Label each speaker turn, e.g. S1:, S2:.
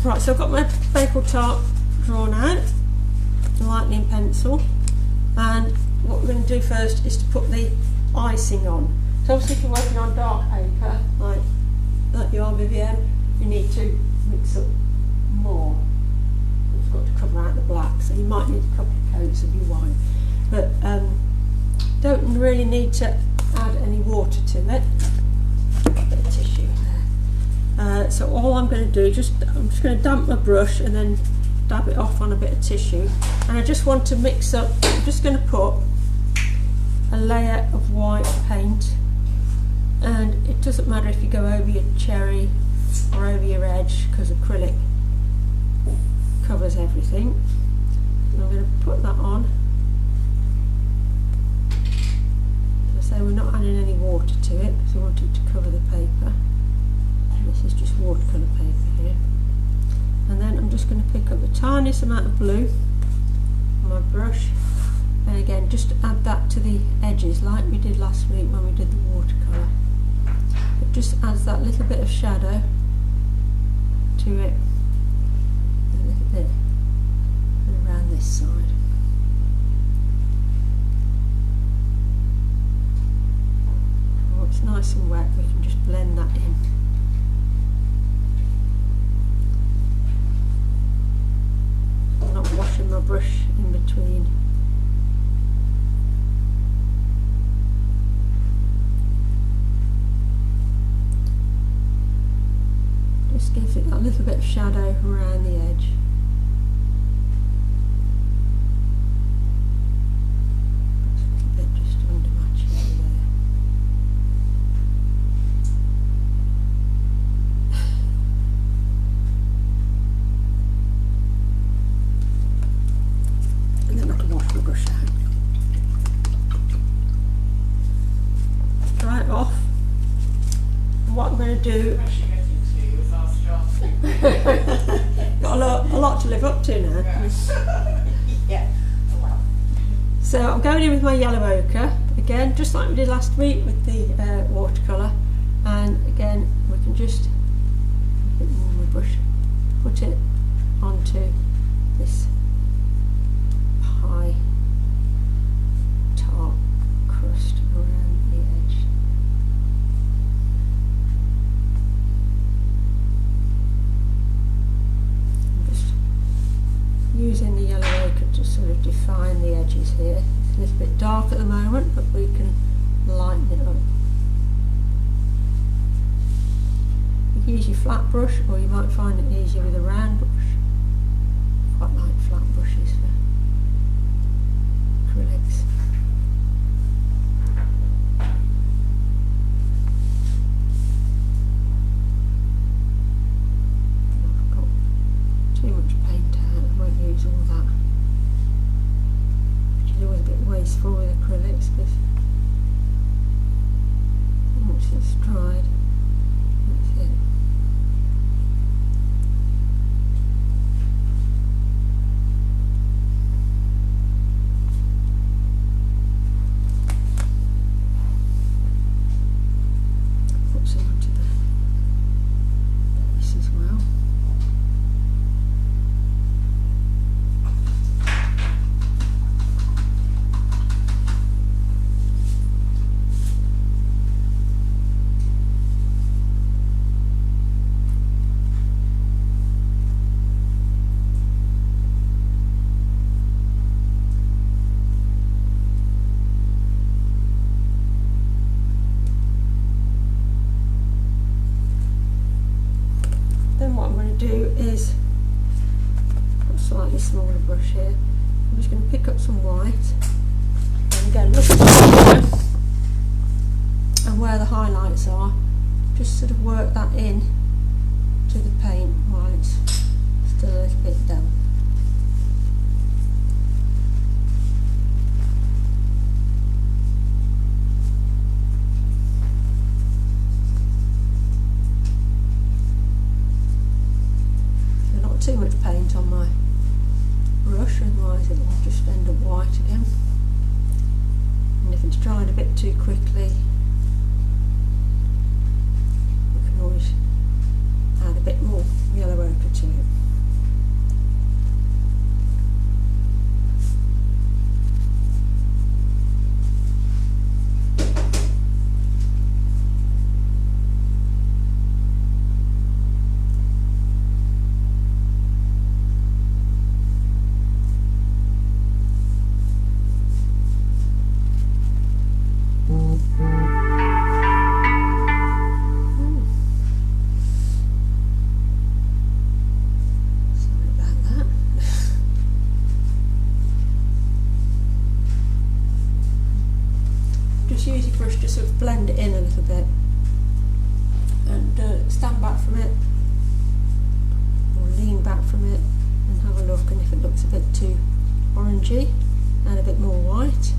S1: Right, so I've got my bakewell tart drawn out, lightning pencil, and what we're going to do first is to put the icing on. So obviously if you're working on dark paper, like you are, Vivienne, you need to mix up more. You've got to cover out the black, so you might need a couple of coats of your white. But don't really need to add any water to it. A bit of tissue there. So all I'm going to do, I'm just going to damp my brush and then dab it off on a bit of tissue. And I just want to mix up, I'm just going to put a layer of white paint, and it doesn't matter if you go over your cherry or over your edge, because acrylic covers everything. And I'm going to put that on. As I say, we're not adding any water to it because we want it to cover the paper. This is just watercolour paper here. And then I'm just going to pick up the tiniest amount of blue on my brush, and again just add that to the edges like we did last week when we did the watercolour. It just adds that little bit of shadow to it, a little bit around this side. Oh, it's nice and wet, we can just blend that in. I'm not washing my brush in between. Just gives it a little bit of shadow around the edge. A little bit just under my chin there. And then I can wash my brush out. Dry it off. And what I'm going to do, got a lot to live up to now.
S2: Yeah. Oh, well.
S1: So I'm going in with my yellow ochre again, just like we did last week with the watercolour, and again we can just a bit more on my brush, put it onto this pie tart crust around the edge. Using the yellow ochre to sort of define the edges here. It's a little bit dark at the moment, but we can lighten it up. You can use your flat brush, or you might find it easier with a round brush. I quite like flat brushes for acrylics. I've got too much paint out, I won't use all that, which is always a bit wasteful with acrylics because once it's dried, that's it. Put some onto the base as well. Then what I'm going to do is, I've got a slightly smaller brush here, I'm just going to pick up some white and again look at the colour and where the highlights are, just sort of work that in to the paint while it's still a little bit damp. Too much paint on my brush, otherwise it will just end up white again. And if it's dried a bit too quickly, you can always add a bit more yellow ochre to it. brush to sort of blend it in a little bit, and stand back from it or lean back from it and have a look, and if it looks a bit too orangey, add a bit more white.